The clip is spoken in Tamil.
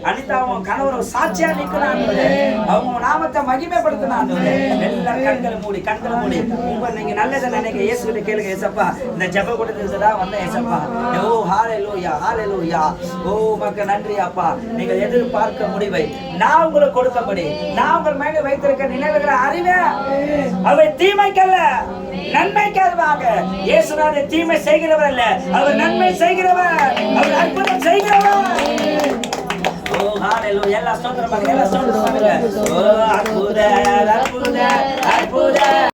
அனிதா அவங்க கணவர் சாட்சியா நிற்கிறாங்க. அவங்க நாமத்தை மகிமைப்படுத்தினாங்க. எல்லாரும் கண்களை மூடி உங்க நீங்க நல்லதை நினைக்க இயேசுகிட்ட கேளுங்க. ஏசப்பா இந்த ஜெப கூட்டத்துக்குதான் வந்தேன் ஏசப்பா. ஓ ஹalleluya ஹalleluya. ஓ உமக்கு நன்றி அப்பா. நீங்கள் எதிர்பார்க்க முடிவை நான் உங்களுக்கு கொடுத்தபடி நான் உங்கள் மேல வைத்திருக்க நினைவுகளை அறிவேன். அவை தீமைக்கல்ல நன்மைக்காக. இயேசுநாதர் தீமை செய்கிறவர் அல்ல, அவர் நன்மை செய்கிறவர், அவர் அற்புதம் செய்கிறவர். ஓ ஹalleluya. எல்லா ஸ்தோத்திரம் பண்ணுங்க, எல்லா ஸ்தோத்திரம் பண்ணுங்க. ஓ அற்புத அற்புத அற்புத